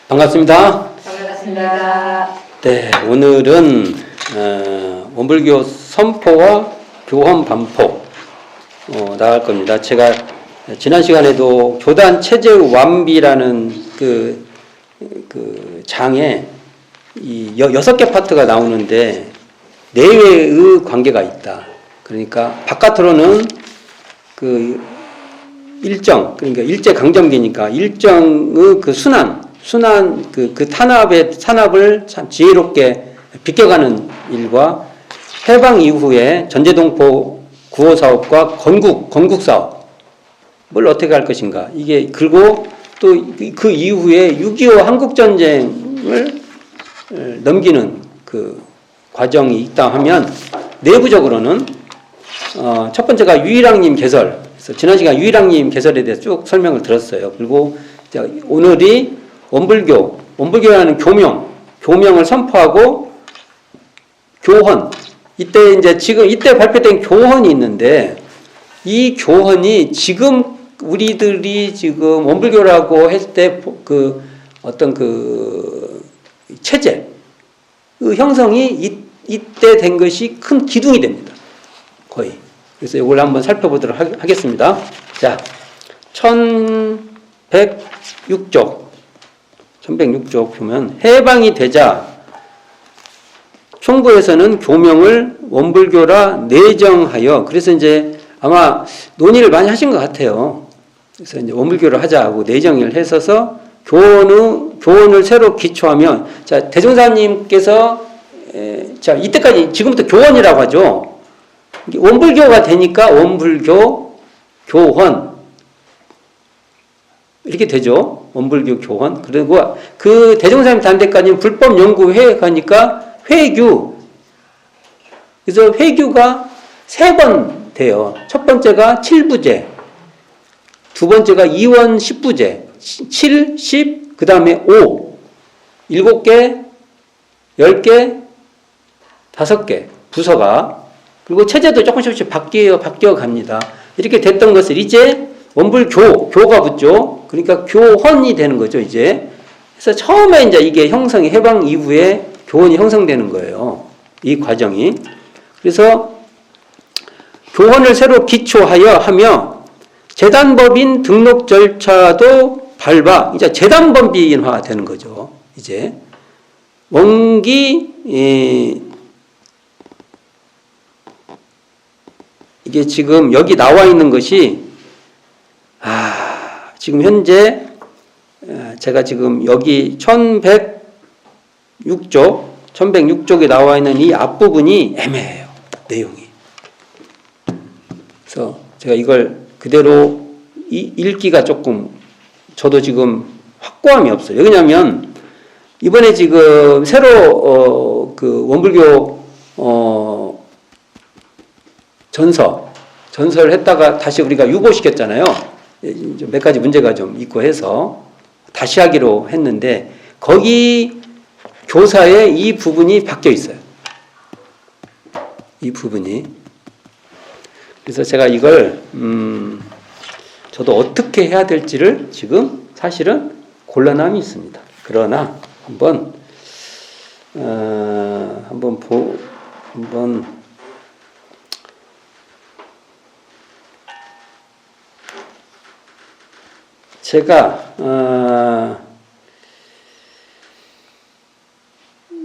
반갑습니다. 반갑습니다. 네, 오늘은 원불교 선포와 교헌 반포 나갈 겁니다. 제가 지난 시간에도 교단 체제 완비라는 그 장에 이 6개 파트가 나오는데 내외의 관계가 있다. 그러니까 바깥으로는 그 일정, 그러니까 일제강점기니까 일정의 그 순환 그 산업을 참 지혜롭게 비껴가는 일과 해방 이후에 전제동포 구호 사업과 건국 사업을 어떻게 할 것인가. 이게, 그리고 또 그 이후에 6.25 한국전쟁을 넘기는 그 과정이 있다 하면 내부적으로는 첫 번째가 유일왕님 개설. 그래서 지난 시간 유일왕님 개설에 대해서 쭉 설명을 들었어요. 그리고 오늘이 원불교라는 교명을 선포하고 교헌. 이때 발표된 교헌이 있는데 이 교헌이 지금 우리들이 지금 원불교라고 했을 때 그 어떤 그 체제, 그 형성이 이때 된 것이 큰 기둥이 됩니다. 거의. 그래서 이걸 한번 살펴보도록 하겠습니다. 자, 1106쪽 보면 해방이 되자 총부에서는 교명을 원불교라 내정하여, 그래서 이제 아마 논의를 많이 하신 것 같아요. 그래서 이제 원불교를 하자고 내정을 했어서 교원을 새로 기초하면, 자, 대종사님께서 자, 이때까지 지금부터 교원이라고 하죠. 원불교가 되니까 원불교, 교헌 이렇게 되죠. 원불교, 교헌. 그리고 그 대종사님 단대까지는 불법연구회 가니까 회규. 그래서 회규가 3번 돼요. 첫 번째가 7부제, 두 번째가 2원 10부제, 7, 10, 그 다음에 5, 7개, 10개, 5개 부서가, 그리고 체제도 조금씩 바뀌어 갑니다. 이렇게 됐던 것을 이제 원불교가 붙죠. 그러니까 교헌이 되는 거죠, 이제. 그래서 처음에 이제 이게 형성이 해방 이후에 교헌이 형성되는 거예요. 이 과정이. 그래서 교헌을 새로 기초하여 하며 재단법인 등록 절차도 밟아 이제 재단법인화 되는 거죠. 이제 원기 이게 지금 여기 나와 있는 것이 지금 현재 제가 지금 여기 1106쪽에 나와 있는 이 앞부분이 애매해요. 내용이. 그래서 제가 이걸 그대로 읽기가 조금 저도 지금 확고함이 없어요. 왜냐하면 이번에 지금 새로 그 원불교 전설을 했다가 다시 우리가 유보시켰잖아요. 몇 가지 문제가 좀 있고 해서 다시 하기로 했는데 거기 교사에 이 부분이 바뀌어 있어요. 이 부분이. 그래서 제가 이걸 저도 어떻게 해야 될지를 지금 사실은 곤란함이 있습니다. 그러나 한번 제가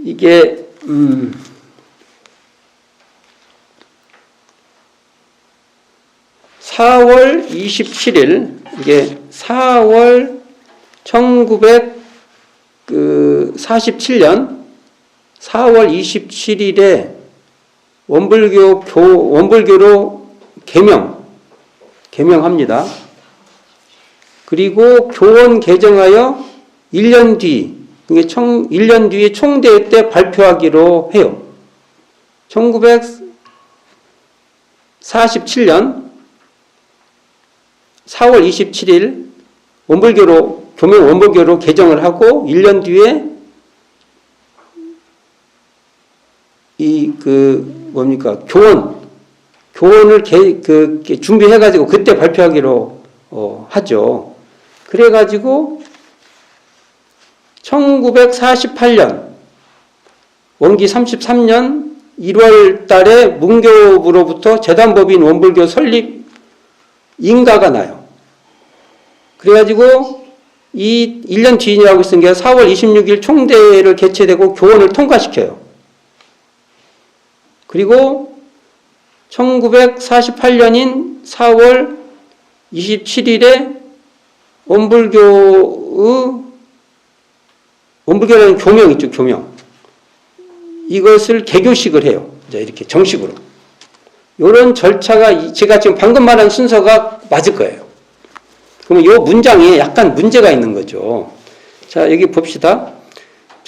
이게 4월 27일 이게 4월 1947년 4월 27일에 원불교로 개명합니다. 그리고 교원 개정하여 1년 뒤, 1년 뒤에 총대회 때 발표하기로 해요. 1947년 4월 27일 원불교로 개정을 하고 1년 뒤에 교원을 준비해가지고 그때 발표하기로 하죠. 그래가지고 1948년 원기 33년 1월 달에 문교부로부터 재단법인 원불교 설립 인가가 나요. 그래가지고 이 1년 뒤이라고 쓴 게 4월 26일 총대회를 개최되고 교원을 통과시켜요. 그리고 1948년인 4월 27일에 원불교라는 교명 있죠, 교명. 이것을 개교식을 해요. 이제 이렇게 정식으로. 이런 절차가 제가 지금 방금 말한 순서가 맞을 거예요. 그러면 이 문장에 약간 문제가 있는 거죠. 자, 여기 봅시다.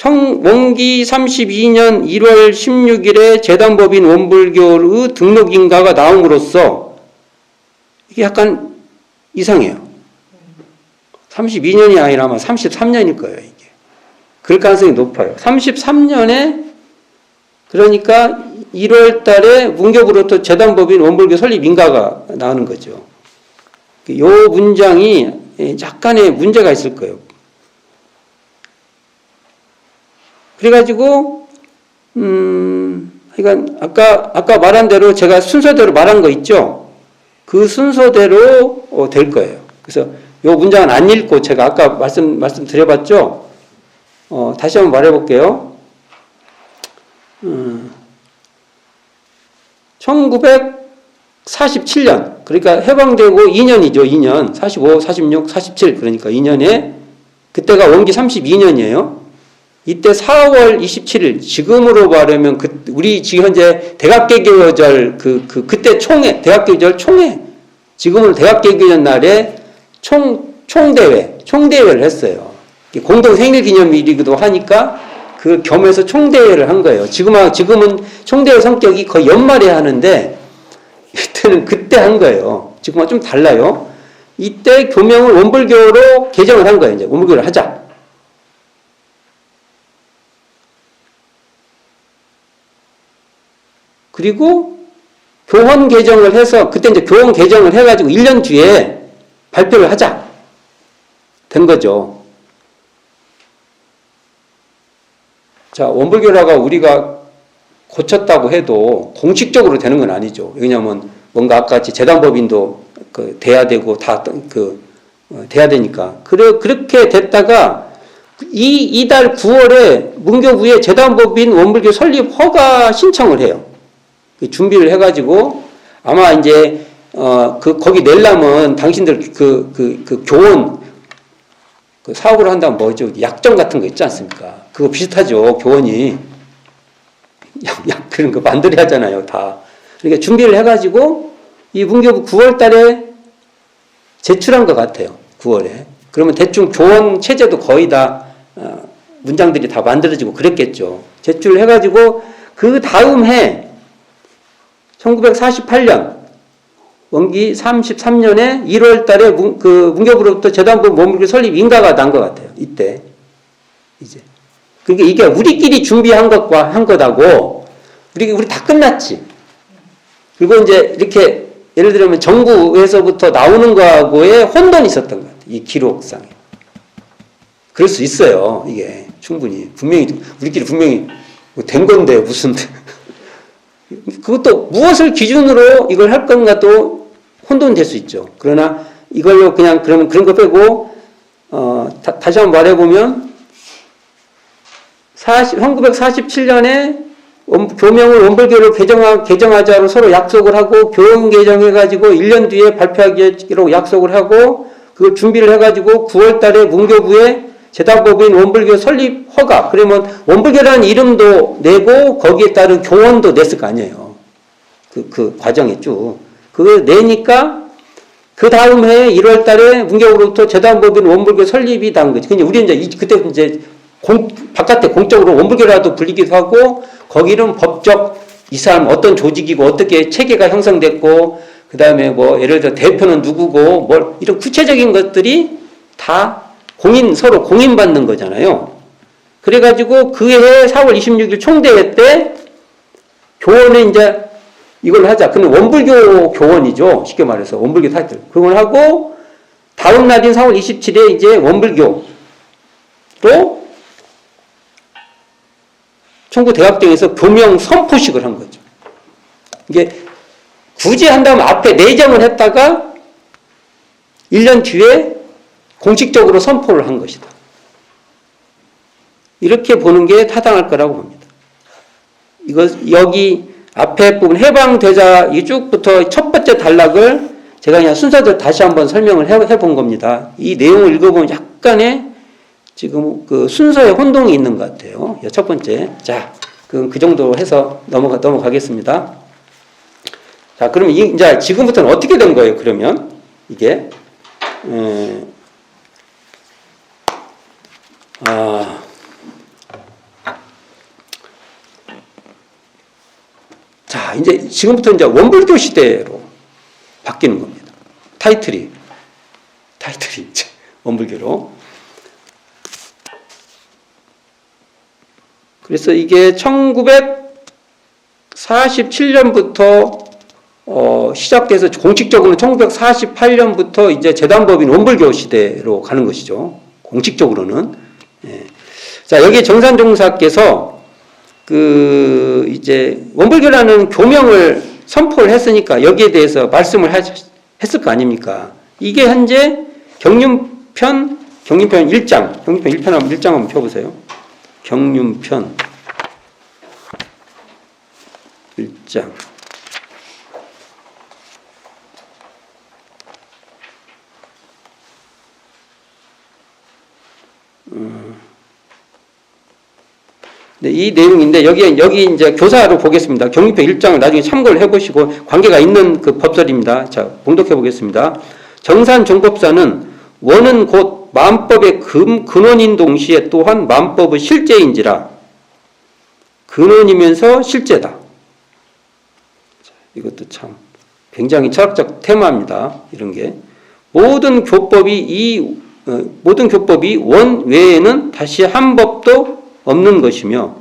원기 32년 1월 16일에 재단법인 원불교의 등록인가가 나옴으로써 이게 약간 이상해요. 32년이 아니라 아마 33년일 거예요, 이게. 그럴 가능성이 높아요. 33년에 그러니까 1월 달에 문교부로부터 재단법인 원불교 설립 인가가 나오는 거죠. 이 문장이 약간의 문제가 있을 거예요. 그래가지고, 그러니까 아까 말한 대로 제가 순서대로 말한 거 있죠? 그 순서대로 될 거예요. 그래서 이 문장은 안 읽고 제가 아까 말씀드려봤죠? 다시 한번 말해볼게요. 1947년, 그러니까 해방되고 2년이죠, 2년. 45, 46, 47, 그러니까 2년에, 그때가 원기 32년이에요. 이때 4월 27일, 지금으로 말하면, 우리 지금 현재 대학개교절, 그때 대학개교절 총회, 지금으로 대학개교절 날에 총대회를 했어요. 공동 생일기념일이기도 하니까, 그 겸해서 총대회를 한 거예요. 지금은 총대회 성격이 거의 연말에 하는데, 이때는 그때 한 거예요. 지금은 좀 달라요. 이때 교명을 원불교로 개정을 한 거예요. 이제 원불교를 하자. 그리고 교원 개정을 해서, 그때 이제 교원 개정을 해가지고 1년 뒤에 발표를 하자. 된 거죠. 자, 원불교라가 우리가 고쳤다고 해도 공식적으로 되는 건 아니죠. 왜냐하면 뭔가 아까 같이 재단법인도 돼야 되고 돼야 되니까. 그렇게 됐다가 이달 9월에 문교부에 재단법인 원불교 설립 허가 신청을 해요. 준비를 해가지고 아마 이제 거기 내려면 당신들 교원 사업을 한다면 뭐죠? 약정 같은 거 있지 않습니까? 그거 비슷하죠. 교원이 그런 거 만들어야 하잖아요, 다. 그러니까 준비를 해가지고 이 문교부 9월 달에 제출한 것 같아요. 9월에. 그러면 대충 교원 체제도 거의 다 문장들이 다 만들어지고 그랬겠죠. 제출을 해가지고 그 다음 해 1948년 원기 33년에 1월 달에 문교부로부터 재단법인 원불교 설립 인가가 난 것 같아요. 이때. 이제. 그러니까 이게 우리끼리 준비한 것과 한 거다고, 우리 다 끝났지. 그리고 이제 이렇게 예를 들면 정부에서부터 나오는 거하고의 혼돈이 있었던 것 같아요. 이 기록상에. 그럴 수 있어요. 이게 충분히. 우리끼리 분명히 된 건데, 무슨. 그것도 무엇을 기준으로 이걸 할 건가도 혼돈될 수 있죠. 그러나 이걸로 그러면 그런 거 빼고, 다시 한번 말해보면, 1947년에 교명을 원불교로 개정하자로 서로 약속을 하고 교원 개정해가지고 1년 뒤에 발표하기로 약속을 하고 그걸 준비를 해가지고 9월 달에 문교부에 재단법인 원불교 설립 허가, 그러면 원불교라는 이름도 내고 거기에 따른 교원도 냈을 거 아니에요. 그 과정이 쭉. 그걸 내니까 그 다음 해에 1월 달에 문교부로부터 재단법인 원불교 설립이 난 거지. 근데 우리는 이제 그때 이제 바깥에 공적으로 원불교라도 불리기도 하고 거기는 법적 이 사람 어떤 조직이고 어떻게 체계가 형성됐고 그 다음에 뭐 예를 들어 대표는 누구고 이런 구체적인 것들이 다 서로 공인받는 거잖아요. 그래가지고 그해 4월 26일 총대회 때 교원에 이제 이걸 하자. 근데 원불교 교원이죠. 쉽게 말해서 원불교 타이틀. 그걸 하고 다음 날인 4월 27일에 이제 원불교로 총구대학정에서 교명 선포식을 한 거죠. 이게 굳이 한다면 앞에 내정을 했다가 1년 뒤에 공식적으로 선포를 한 것이다. 이렇게 보는 게 타당할 거라고 봅니다. 이거 여기 앞에 부분 해방되자 이 쭉부터 첫 번째 단락을 제가 그냥 순서대로 다시 한번 설명을 해본 겁니다. 이 내용을 읽어보면 약간의 지금 그 순서에 혼동이 있는 것 같아요. 첫 번째. 자, 그 정도로 해서 넘어가겠습니다. 자, 그러면 이제 지금부터는 어떻게 된 거예요, 그러면? 이게. 자, 이제 지금부터 이제 원불교 시대로 바뀌는 겁니다. 타이틀이 원불교로. 그래서 이게 1947년부터 시작돼서 공식적으로는 1948년부터 이제 재단법인 원불교 시대로 가는 것이죠. 공식적으로는. 예. 자, 여기 정산종사께서 이제 원불교라는 교명을 선포를 했으니까 여기에 대해서 말씀을 했을 거 아닙니까? 이게 현재 경륜편 1장, 경륜편 1장 한번 펴보세요. 경륜편 1장. 네, 이 내용인데 여기 이제 교사로 보겠습니다. 경륜편 1장을 나중에 참고를 해보시고 관계가 있는 그 법설입니다. 자, 봉독해 보겠습니다. 정산종법사는 원은 곧 만법의 근원인 동시에 또한 만법의 실제인지라 근원이면서 실제다. 자, 이것도 참 굉장히 철학적 테마입니다. 이런 게 모든 교법이 원 외에는 다시 한 법도 없는 것이며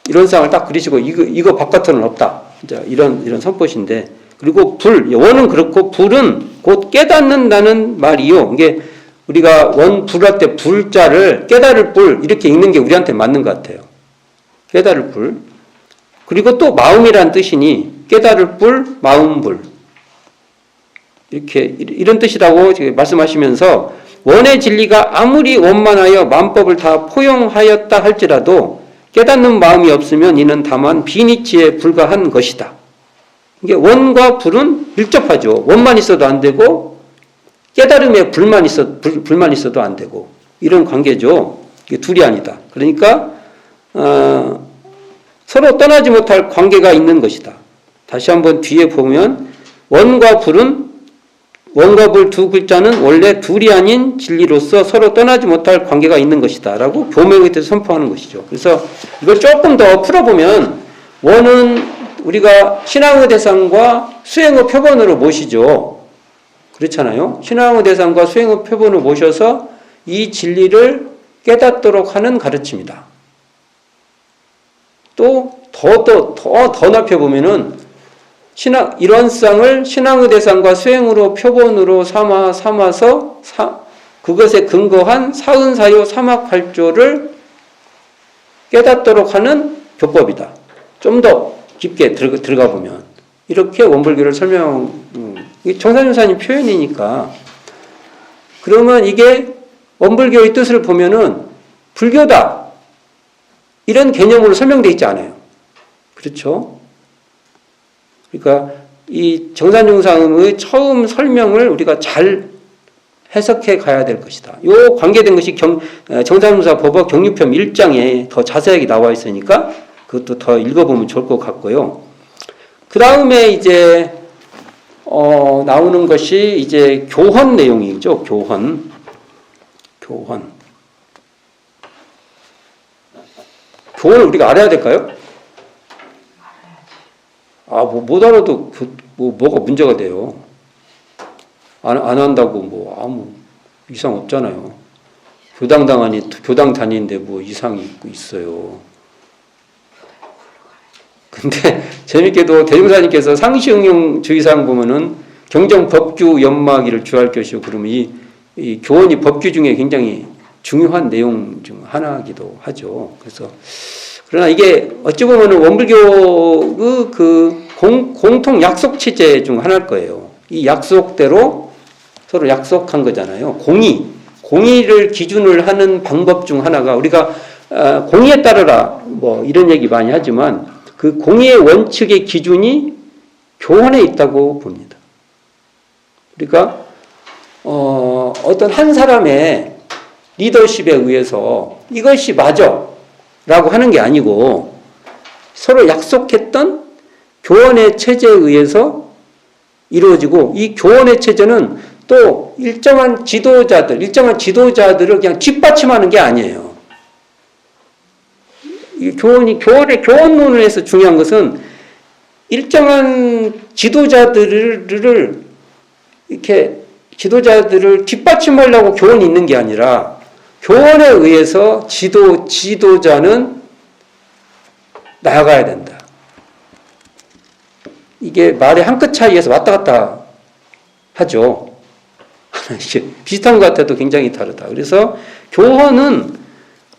이런 상황을 딱 그리시고 이거 바깥으로는 없다. 이런 선포신데 그리고 원은 그렇고 불은 곧 깨닫는다는 말이요. 이게 우리가 불할 때 불자를 깨달을 불 이렇게 읽는 게 우리한테 맞는 것 같아요. 깨달을 불. 그리고 또 마음이란 뜻이니 깨달을 불, 마음 불. 이런 뜻이라고 말씀하시면서 원의 진리가 아무리 원만하여 만법을 다 포용하였다 할지라도 깨닫는 마음이 없으면 이는 다만 비니치에 불과한 것이다. 이게 원과 불은 밀접하죠. 원만 있어도 안 되고 깨달음에 불만 있어도 안 되고 이런 관계죠. 이게 둘이 아니다. 그러니까 서로 떠나지 못할 관계가 있는 것이다. 다시 한번 뒤에 보면 원과 불 두 글자는 원래 둘이 아닌 진리로서 서로 떠나지 못할 관계가 있는 것이다 라고 교명에 대해서 선포하는 것이죠. 그래서 이걸 조금 더 풀어보면 원은 우리가 신앙의 대상과 수행의 표본으로 모시죠. 그렇잖아요. 신앙의 대상과 수행의 표본을 모셔서 이 진리를 깨닫도록 하는 가르침이다. 또 더 넓혀보면은 이런 쌍을 신앙의 대상과 수행으로 표본으로 삼아서 그것에 근거한 사은사요 사막팔조를 깨닫도록 하는 교법이다. 좀 더 깊게 들어가 보면 이렇게 원불교를 정산윤사님 표현이니까 그러면 이게 원불교의 뜻을 보면은 불교다 이런 개념으로 설명되어 있지 않아요. 그렇죠? 그러니까 이 정산용상의 처음 설명을 우리가 잘 해석해 가야 될 것이다. 요 관계된 것이 정산용사 법화 경륜편 1장에 더 자세하게 나와 있으니까 그것도 더 읽어보면 좋을 것 같고요. 그 다음에 이제 나오는 것이 이제 교헌 내용이죠. 교헌. 교헌을 우리가 알아야 될까요? 못 알아도 뭐가 문제가 돼요. 안 한다고 아무 이상 없잖아요. 교당 다니는데 이상이 있어요. 근데 재밌게도 대종사님께서 상시응용 주의사항 보면은 경정 법규 연마기를 주할 것이고 그러면 이 교원이 법규 중에 굉장히 중요한 내용 중 하나이기도 하죠. 그래서 그러나 이게 어찌 보면 원불교 공통 약속 체제 중 하나일 거예요. 이 약속대로 서로 약속한 거잖아요. 공의를 기준을 하는 방법 중 하나가 우리가 공의에 따르라 뭐 이런 얘기 많이 하지만 그 공의의 원칙의 기준이 교원에 있다고 봅니다. 그러니까 어떤 한 사람의 리더십에 의해서 이것이 맞아 라고 하는 게 아니고 서로 약속했던 교원의 체제에 의해서 이루어지고 이 교원의 체제는 또 일정한 지도자들을 그냥 뒷받침하는 게 아니에요. 이 교원론을 해서 중요한 것은 일정한 지도자들을 뒷받침하려고 교원이 있는 게 아니라 교원에 의해서 지도자는 나아가야 된다. 이게 말의 한 끗 차이에서 왔다 갔다 하죠. 비슷한 것 같아도 굉장히 다르다. 그래서 교헌은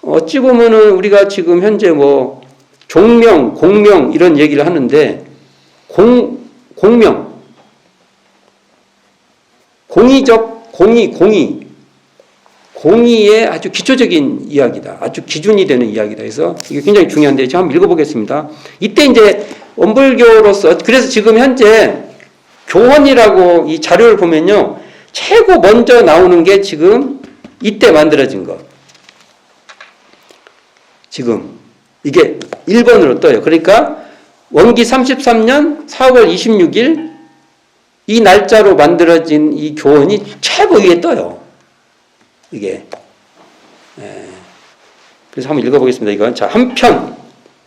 어찌 보면은 우리가 지금 현재 뭐 종명, 공명 이런 얘기를 하는데 공명, 공의의 아주 기초적인 이야기다. 아주 기준이 되는 이야기다. 그래서 이게 굉장히 중요한데 제가 한번 읽어보겠습니다. 이때 이제 원불교로서 그래서 지금 현재 교헌이라고 이 자료를 보면요. 최고 먼저 나오는 게 지금 이때 만들어진 거. 지금 이게 1번으로 떠요. 그러니까 원기 33년 4월 26일 이 날짜로 만들어진 이 교헌이 최고 위에 떠요. 이게. 그래서 한번 읽어보겠습니다. 이건. 자, 한 편.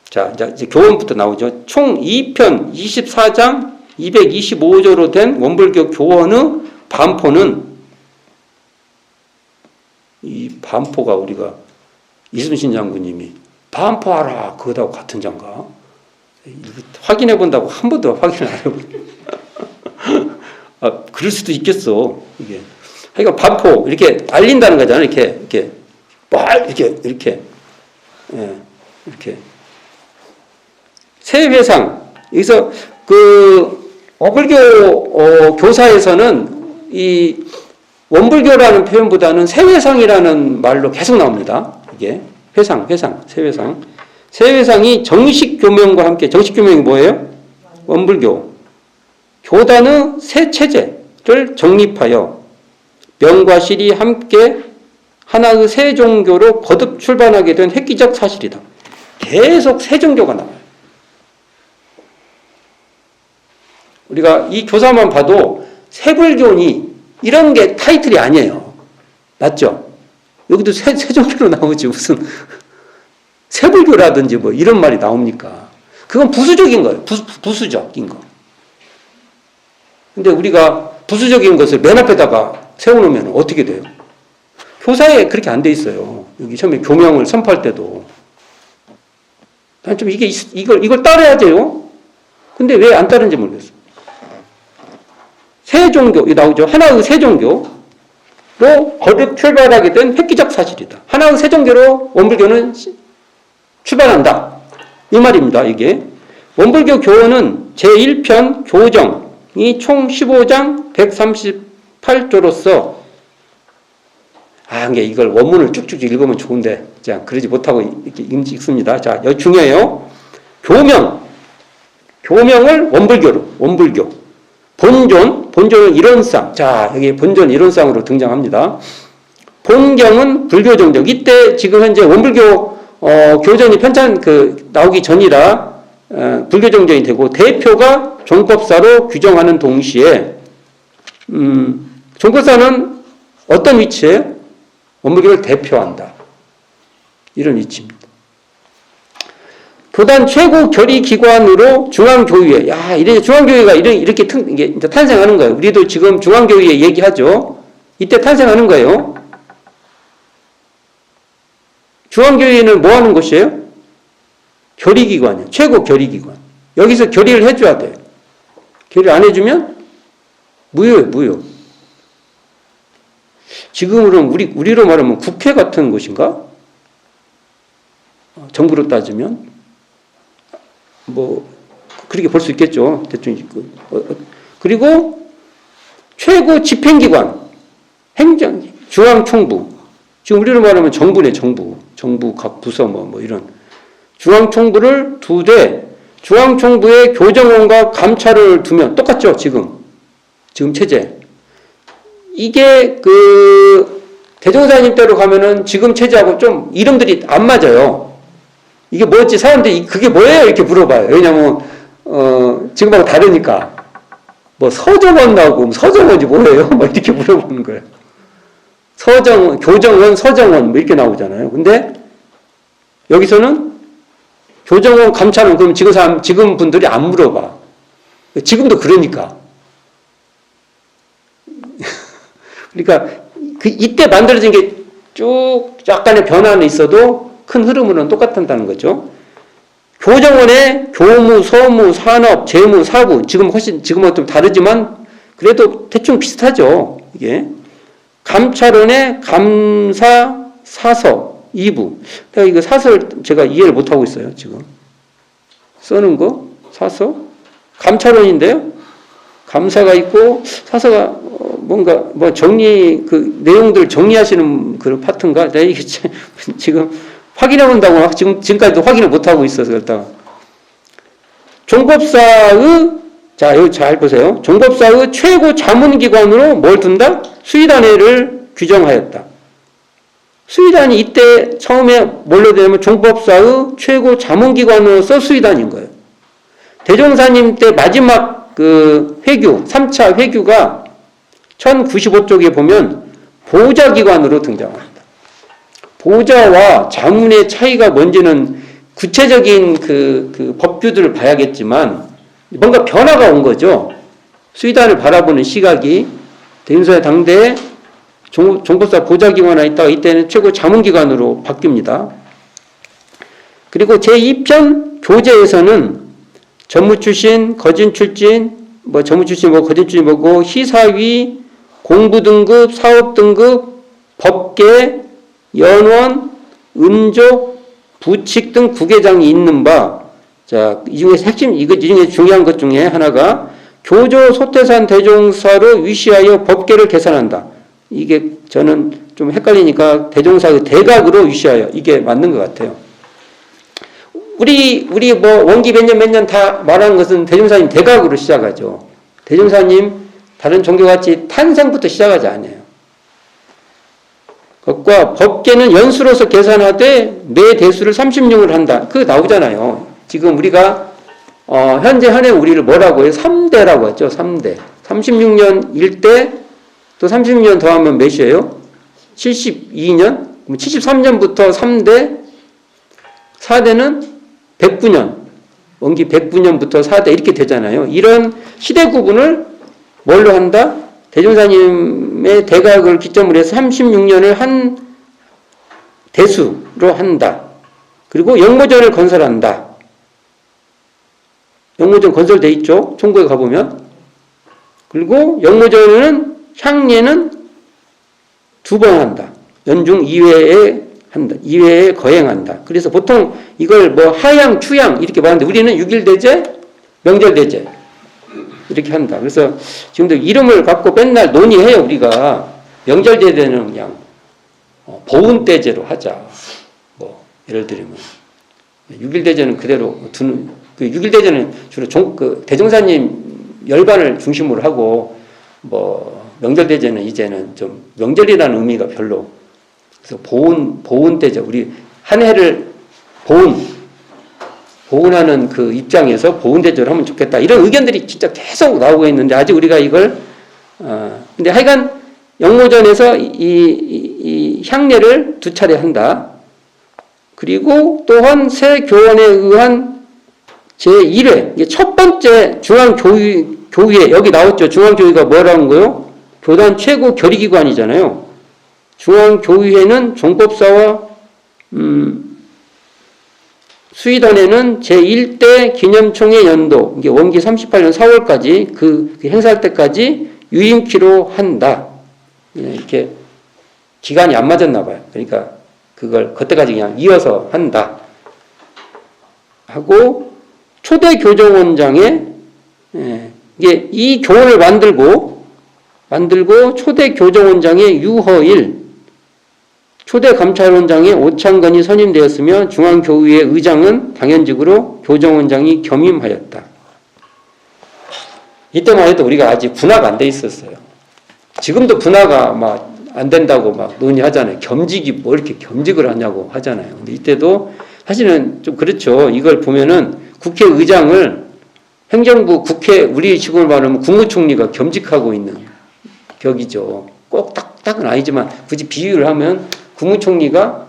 자, 이제 교헌부터 나오죠. 총 2편 24장 225조로 된 원불교 교헌의 반포는 이 반포가 우리가 이순신 장군님이 반포하라 그거하고 같은 장가 확인해 본다고 한 번도 확인을 안 해보고 그럴 수도 있겠어 이게 그러니까 반포 이렇게 알린다는 거잖아요 이렇게 세회상 여기서 그 어불교 교사에서는 이 원불교라는 표현보다는 세회상이라는 말로 계속 나옵니다. 이게 세회상. 세회상이 정식 교명과 함께 정식 교명이 뭐예요? 원불교. 교단의 새 체제를 정립하여 명과 실이 함께 하나의 새 종교로 거듭 출발하게 된 획기적 사실이다. 계속 새 종교가 나와요. 우리가 이 교사만 봐도 세불교니 이런 게 타이틀이 아니에요. 맞죠? 여기도 세종교로 나오지 무슨 세불교라든지 뭐 이런 말이 나옵니까? 그건 부수적인 거예요. 부수적인 거. 근데 우리가 부수적인 것을 맨 앞에다가 세워놓으면 어떻게 돼요? 교사에 그렇게 안 돼 있어요. 여기 처음에 교명을 선포할 때도. 난 좀 이걸 따라야 돼요. 근데 왜 안 따르는지 모르겠어요. 세종교, 이 나오죠. 하나의 세종교로 거듭 출발하게 된 획기적 사실이다. 하나의 세종교로 원불교는 출발한다. 이 말입니다. 이게 원불교 교헌은 제1편 교정이 총 15장 138조로서 이걸 원문을 쭉쭉 읽으면 좋은데 자 그러지 못하고 이렇게 읽습니다. 자 여기 중요해요. 교명을 원불교. 본존은 이론상. 자, 여기 본존 이론상으로 등장합니다. 본경은 불교 정적. 이때 지금 현재 원불교 교전이 나오기 전이라 불교 정적이 되고 대표가 종법사로 규정하는 동시에 종법사는 어떤 위치예요? 원불교를 대표한다. 이런 위치입니다. 교단 최고 결의 기관으로 중앙교의회. 이래 중앙교회가 이렇게 이제 탄생하는 거예요. 우리도 지금 중앙교의회 얘기하죠. 이때 탄생하는 거예요. 중앙교회는 뭐 하는 곳이에요? 결의기관이에요. 최고 결의기관. 여기서 결의를 해줘야 돼요. 결의 안 해주면 무효. 지금으로는 우리로 말하면 국회 같은 곳인가? 정부로 따지면. 뭐 그렇게 볼 수 있겠죠. 대충. 그리고 최고 집행기관, 행정, 중앙총부. 지금 우리로 말하면 정부네, 정부. 정부 각 부서 뭐 이런. 중앙총부를 2대, 중앙총부에 교정원과 감찰을 두면 똑같죠, 지금 체제. 이게 대종사님 때로 가면은 지금 체제하고 좀 이름들이 안 맞아요. 이게 뭐지? 사람들이 그게 뭐예요? 이렇게 물어봐요. 왜냐면, 지금하고 다르니까. 뭐 서정원 나오고, 서정원이 뭐예요? 뭐 이렇게 물어보는 거예요. 서정원, 교정원, 서정원 뭐 이렇게 나오잖아요. 근데 여기서는 교정원, 감찰원, 그럼 지금 분들이 안 물어봐. 지금도 그러니까. 그러니까 이때 만들어진 게 쭉 약간의 변화는 있어도 큰 흐름으로는 똑같다는 거죠. 교정원의 교무, 서무, 산업, 재무, 사부, 지금은 좀 다르지만 그래도 대충 비슷하죠. 이게. 감찰원의 감사, 사서, 2부. 이거 사서를 제가 이해를 못하고 있어요, 지금. 써는 거? 사서? 감찰원인데요? 감사가 있고, 사서가 뭔가, 내용들 정리하시는 그런 파트인가? 내가 이게 지금 확인해 본다고 지금까지도 확인을 못하고 있어서, 일단. 자, 여기 잘 보세요. 종법사의 최고 자문기관으로 뭘 둔다? 수의단회를 규정하였다. 수의단이 이때 처음에 뭘로 되냐면 종법사의 최고 자문기관으로서 수의단인 거예요. 대종사님 때 마지막 회규, 3차 회규가 1095쪽에 보면 보좌기관으로 등장합니다. 보좌와 자문의 차이가 뭔지는 구체적인 법규들을 봐야겠지만 뭔가 변화가 온 거죠. 수의단을 바라보는 시각이 대종사의 당대에 종법사 보좌기관에 있다가 이때는 최고 자문기관으로 바뀝니다. 그리고 제2편 교재에서는 전무출신, 거진출신, 전무출신 거진출신 뭐고, 희사위, 공부등급, 사업등급, 법계, 연원, 은족, 부칙 등 부계장이 있는 바. 자, 이 중에서 이 중에 중요한 것 중에 하나가 교조 소태산 대종사로 위시하여 법계를 계산한다. 이게 저는 좀 헷갈리니까 대종사의 대각으로 위시하여, 이게 맞는 것 같아요. 우리 원기 몇 년 다 말하는 것은 대종사님 대각으로 시작하죠. 대종사님 다른 종교같이 탄생부터 시작하지 않아요. 그것과 법계는 연수로서 계산하되 매 대수를 36을 한다. 그거 나오잖아요. 지금 우리가 현재 현행 우리를 뭐라고 해요? 3대라고 했죠. 3대. 36년 1대 또 36년 더하면 몇이에요? 72년? 73년부터 3대, 4대는 109년, 원기 109년부터 4대 이렇게 되잖아요. 이런 시대 구분을 뭘로 한다? 대종사님의 대각을 기점으로 해서 36년을 한 대수로 한다. 그리고 영모전을 건설한다. 영모전 건설돼 있죠? 총구에 가보면. 그리고 영모전은 향례는 2번 한다. 연중 2회에 한다. 2회에 거행한다. 그래서 보통 이걸 하양, 추양 이렇게 말하는데 우리는 6.1대제, 명절대제 이렇게 한다. 그래서 지금도 이름을 갖고 맨날 논의해요. 우리가 명절대제는 그냥 보훈대제로 하자. 예를 들면 6.1대제는 그대로 두는. 6.1대제는 주로 대종사님 열반을 중심으로 하고 명절대제는 이제는 좀 명절이라는 의미가 별로. 그래서 보훈대제, 우리 한 해를 보훈하는 그 입장에서 보훈대제를 하면 좋겠다. 이런 의견들이 진짜 계속 나오고 있는데 아직 우리가 이걸 근데 하여간 영모전에서 이 향례를 2차례 한다. 그리고 또한 새 교원에 의한 제1회, 이게 첫 번째 중앙교회, 여기 나왔죠. 중앙교회가 뭐라는 거요? 교단 최고 결의기관이잖아요. 중앙교회는 종법사와 수의단에는 제1대 기념총회 연도, 이게 원기 38년 4월까지 그 행사할 때까지 유임키로 한다. 이렇게 기간이 안 맞았나 봐요. 그러니까 그걸 그때까지 그냥 이어서 한다. 하고 초대 교정원장의 이게 이 교원을 만들고 초대 교정원장의 유허일, 초대 감찰원장의 오창건이 선임되었으며 중앙교의회 의장은 당연직으로 교정원장이 겸임하였다. 이때만 해도 우리가 아직 분화가 안 돼 있었어요. 지금도 분화가 막 안 된다고 막 논의하잖아요. 겸직이 뭐 이렇게 겸직을 하냐고 하잖아요. 근데 이때도 사실은 좀 그렇죠. 이걸 보면은 국회의장을 행정부 국회 우리 지금 말하면 국무총리가 겸직하고 있는 격이죠. 꼭 딱은 아니지만 굳이 비유를 하면 국무총리가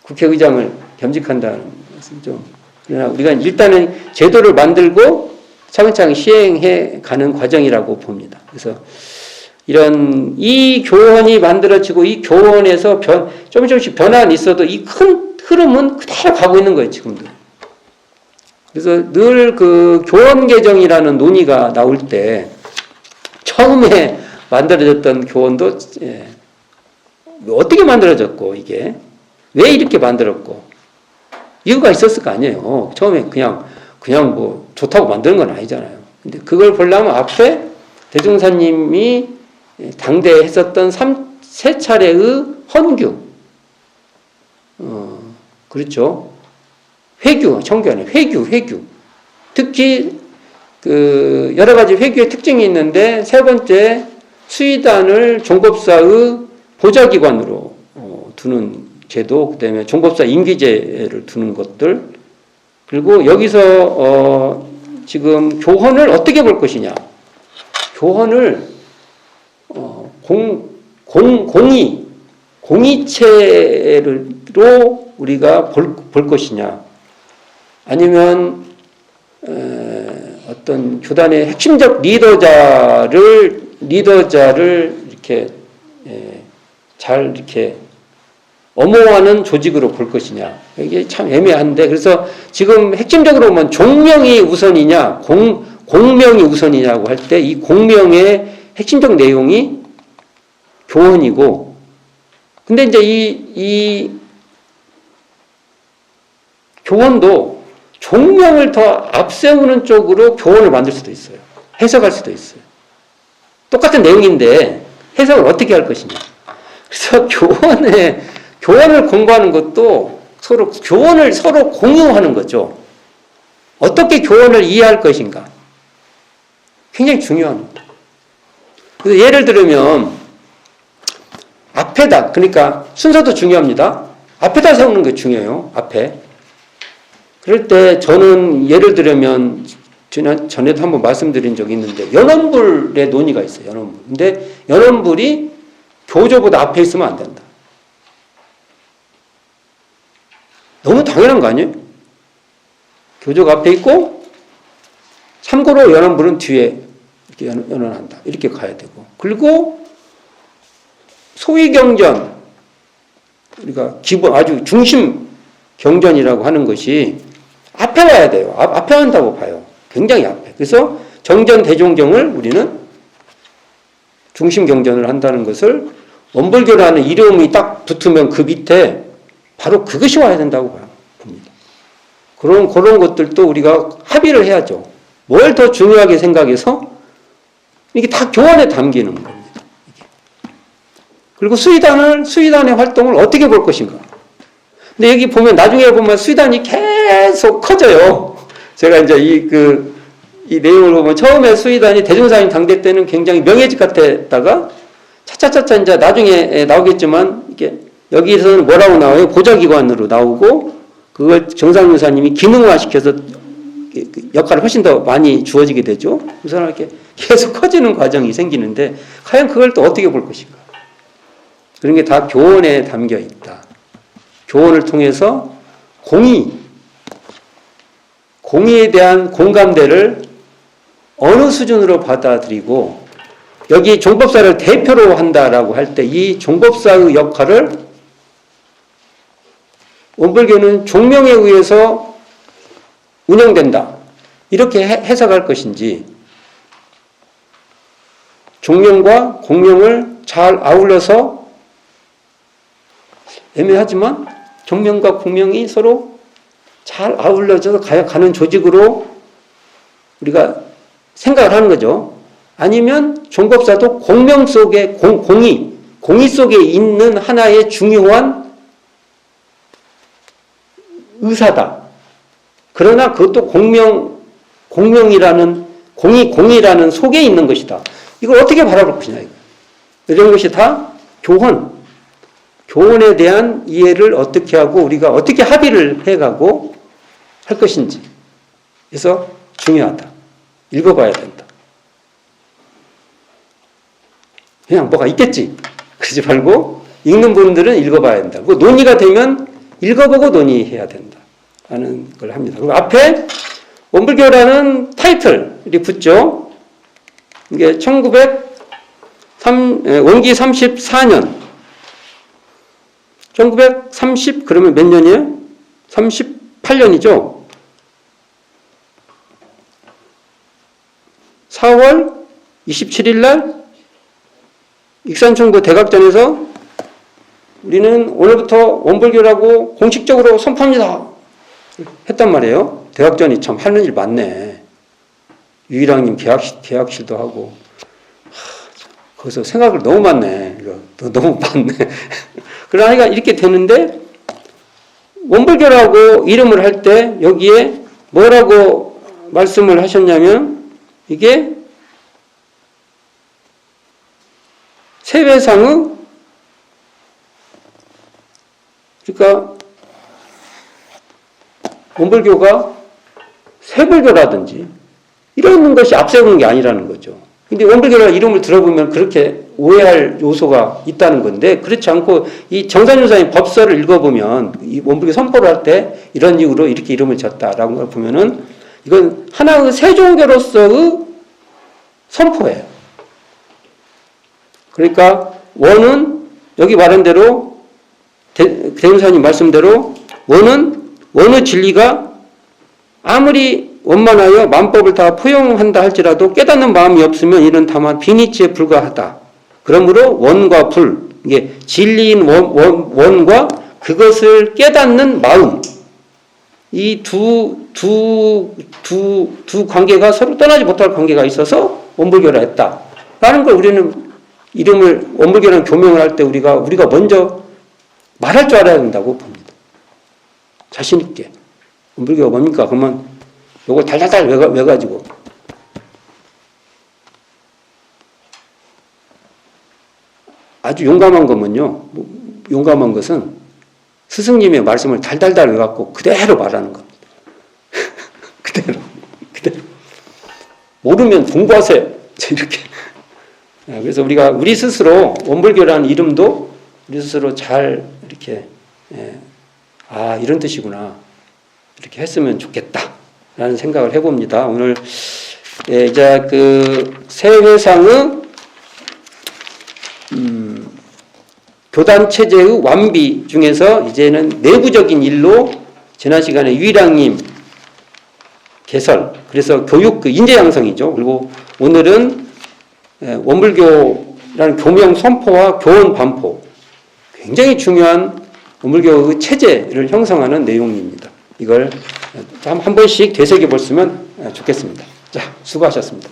국회의장을 겸직한다는 것은 좀 그러나 우리가 일단은 제도를 만들고 차근차근 시행해 가는 과정이라고 봅니다. 그래서 이런 이 교원이 만들어지고 이 교원에서 조금씩 변화는 있어도 이 큰 흐름은 그대로 가고 있는 거예요, 지금도. 그래서 늘 그 교원 개정이라는 논의가 나올 때 처음에 만들어졌던 교원도 어떻게 만들어졌고 이게 왜 이렇게 만들었고 이유가 있었을 거 아니에요. 처음에 그냥 뭐 좋다고 만드는 건 아니잖아요. 근데 그걸 보려면 앞에 대종사님이 당대에 했었던 세 차례의 헌규, 그렇죠. 회규, 청교하네. 회규. 특히 그 여러 가지 회규의 특징이 있는데 세 번째 수의단을 종법사의 보좌기관으로 두는 제도, 그다음에 종법사 임기제를 두는 것들, 그리고 여기서 지금 교헌을 어떻게 볼 것이냐. 교헌을 공의체로 우리가 볼 것이냐, 아니면 어떤 교단의 핵심적 리더자를 이렇게 잘 이렇게 엄호하는 조직으로 볼 것이냐, 이게 참 애매한데, 그래서 지금 핵심적으로 보면 종명이 우선이냐 공명이 우선이냐고 할 때 이 공명의 핵심적 내용이 교헌이고, 근데 이제 이 교헌도 종명을 더 앞세우는 쪽으로 교헌을 만들 수도 있어요. 해석할 수도 있어요. 똑같은 내용인데 해석을 어떻게 할 것이냐. 그래서 교헌을 공부하는 것도 교헌을 서로 공유하는 거죠. 어떻게 교헌을 이해할 것인가. 굉장히 중요합니다. 그래서 예를 들면 앞에다, 그러니까 순서도 중요합니다. 앞에다 세우는 게 중요해요. 앞에. 그럴 때 저는 예를 들면 전에도 한번 말씀드린 적이 있는데 연원불의 논의가 있어요. 연원불. 근데 연원불이 교조보다 앞에 있으면 안 된다. 너무 당연한 거 아니에요? 교조가 앞에 있고 참고로 연원불은 뒤에 이렇게 연원한다. 이렇게 가야 되고. 그리고 소위 경전, 우리가 기본 아주 중심 경전이라고 하는 것이 앞에 와야 돼요. 앞에 한다고 봐요. 굉장히 앞에. 그래서 정전 대종경을 우리는 중심 경전을 한다는 것을 원불교라는 이름이 딱 붙으면 그 밑에 바로 그것이 와야 된다고 봅니다. 그런 것들도 우리가 합의를 해야죠. 뭘 더 중요하게 생각해서 이게 다 교환에 담기는 겁니다. 그리고 수의단의 활동을 어떻게 볼 것인가. 근데 여기 보면, 나중에 보면 수의단이 계속 커져요. 제가 이제 이 내용을 보면 처음에 수의단이 대종사님 당대 때는 굉장히 명예직 같았다가 차차차차 이제 나중에 나오겠지만, 이게 여기서는 뭐라고 나와요? 보좌기관으로 나오고, 그걸 정상유사님이 기능화시켜서 역할을 훨씬 더 많이 주어지게 되죠. 우선 이렇게 계속 커지는 과정이 생기는데, 과연 그걸 또 어떻게 볼 것인가. 그런 게 다 교원에 담겨 있다. 교원을 통해서 공의에 대한 공감대를 어느 수준으로 받아들이고, 여기 종법사를 대표로 한다라고 할 때 이 종법사의 역할을 원불교는 종명에 의해서 운영된다, 이렇게 해석할 것인지, 종명과 공명을 잘 아울러서, 애매하지만 종명과 공명이 서로 잘 아울러져서 가는 조직으로 우리가 생각을 하는 거죠. 아니면 종법사도 공명 속에 공의 속에 있는 하나의 중요한 의사다. 그러나 그것도 공명이라는 공이라는 속에 있는 것이다. 이걸 어떻게 바라볼 것이냐. 이런 것이 다 교훈에 대한 이해를 어떻게 하고 우리가 어떻게 합의를 해가고 할 것인지. 그래서 중요하다. 읽어봐야 된다. 그냥 뭐가 있겠지. 그러지 말고 읽는 분들은 읽어봐야 된다. 그 논의가 되면 읽어보고 논의해야 된다. 라는 걸 합니다. 그리고 앞에 원불교라는 타이틀이 붙죠. 이게 원기 34년. 1930 그러면 몇 년이에요? 38년이죠. 4월 27일 날 익산총부 대각전에서 우리는 오늘부터 원불교라고 공식적으로 선포합니다. 했단 말이에요. 대각전이 참 하는 일 많네. 유일왕님 계약실도 하고. 거기서 생각을 너무 많네. 너무 많네. 그러니까 이렇게 되는데 원불교라고 이름을 할 때 여기에 뭐라고 말씀을 하셨냐면 이게 세회상의 그러니까 원불교가 세불교라든지 이런 것이 앞세우는 게 아니라는 거죠. 근데 원불교라는 이름을 들어보면 그렇게 오해할 요소가 있다는 건데 그렇지 않고 이 정산유사의 법서를 읽어보면 이 원불교 선포를 할 때 이런 이유로 이렇게 이름을 졌다라는 걸 보면은 이건 하나의 세종교로서의 선포예요. 그러니까 원은 여기 말한 대로 대임사님 말씀대로 원의 진리가 아무리 원만하여 만법을 다 포용한다 할지라도 깨닫는 마음이 없으면 이는 다만 비니치에 불과하다. 그러므로 원과 불, 이게 진리인 원과 그것을 깨닫는 마음, 이 두 관계가 서로 떠나지 못할 관계가 있어서 원불교라 했다. 라는 걸 우리는 이름을 원불교라는 교명을 할 때 우리가 먼저 말할 줄 알아야 된다고 봅니다. 자신 있게. 원불교가 뭡니까? 그러면 요걸 달달달 외가지고 아주 용감한 거면요. 용감한 것은 스승님의 말씀을 달달달 외갖고 그대로 말하는 겁니다. 그대로. 모르면 공부하세요. 이렇게. 그래서 우리 스스로 원불교라는 이름도 우리 스스로 잘 이렇게 이런 뜻이구나. 이렇게 했으면 좋겠다라는 생각을 해봅니다. 오늘 이제 그 세회상의 교단 체제의 완비 중에서 이제는 내부적인 일로 지난 시간에 유일왕님 개설, 그래서 교육 인재 양성이죠. 그리고 오늘은 원불교라는 교명 선포와 교원 반포, 굉장히 중요한 원불교의 체제를 형성하는 내용입니다. 이걸 한 번씩 되새겨 보시면 좋겠습니다. 자, 수고하셨습니다.